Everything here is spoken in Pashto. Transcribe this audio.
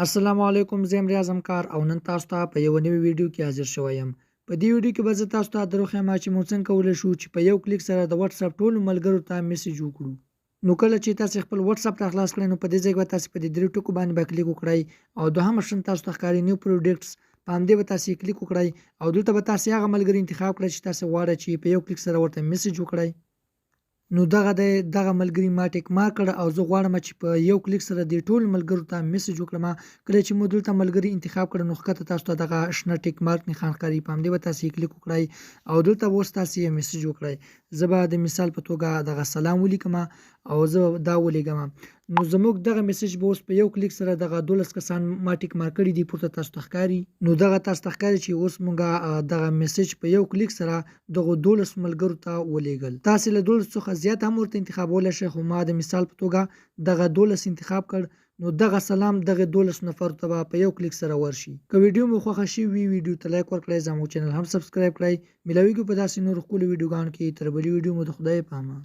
السلام علیکم، زه یم ریاض همکار او نن تاسو ته په یوه نوې ویډیو کې حاضر شوی یم. په دې ویډیو کې به زه تاسو ته دروښیم چې موږ څنګه کولی شو چې په یو کلیک سره د واتساپ ټولو ملګرو ته میسج وکړو. نو کله چې تاسو خپل واتساپ را خلاص کړئ، نو په دې ځای کې به تاسو په دې درې ټکو باندې به کلیک وکړئ او دوهم آپشن تاسو ته ښکاري نیو پروډکټس، په همدې به تاسو کلیک وکړئ او دلته به تاسو هغه ملګري انتخاب کړئ چې تاسو غواړئ چې په یو کلیک سره ورته میسج وکړئ. نو دغه ملګري ما ټیک مارک کړ او زه غواړم چې په یو کلیک سره دې ټولو ملګرو ته میسج وکړم. کله چې مو دلته ملګري انتخاب کړه، نو ښکته تاسو ته دغه شنه ټیک مارک نښان ښکاري، په همدې به تاسو یې کلیک وکړئ او دلته به اوس تاسو یې میسج وکړئ. زه به د مثال په توګه دغه سلام ولیکم او زه دا ولیږم. نو زموږ دغه میسج به اوس په یو کلیک سره دغه 12 کسان ما ټیک مارک کړي دي پورته تاسو ته ښکاري. نو دغه تاسو ته ښکاري چې اوس موږ دغه میسج په یو کلیک سره دغه 12 ملګرو ته ولیږل. تاسو له 12 څخه زیات هم ورته انتخابولی شئ، خو ما د مثال په توګه دغه 12 انتخاب کړ. نو دغه سلام دغه 12 نفرو ته به په یو کلیک سره ورشي. که ویډیو مو خوښه شوې وي، ویډیو ته لایک ورکړئ، زموږ چینل هم سبسکرایب کړئ. ملاویږو په داسې نورو ښکلو ویډیوګانو کې. تر بلې ویډیو مو د خدای په امان.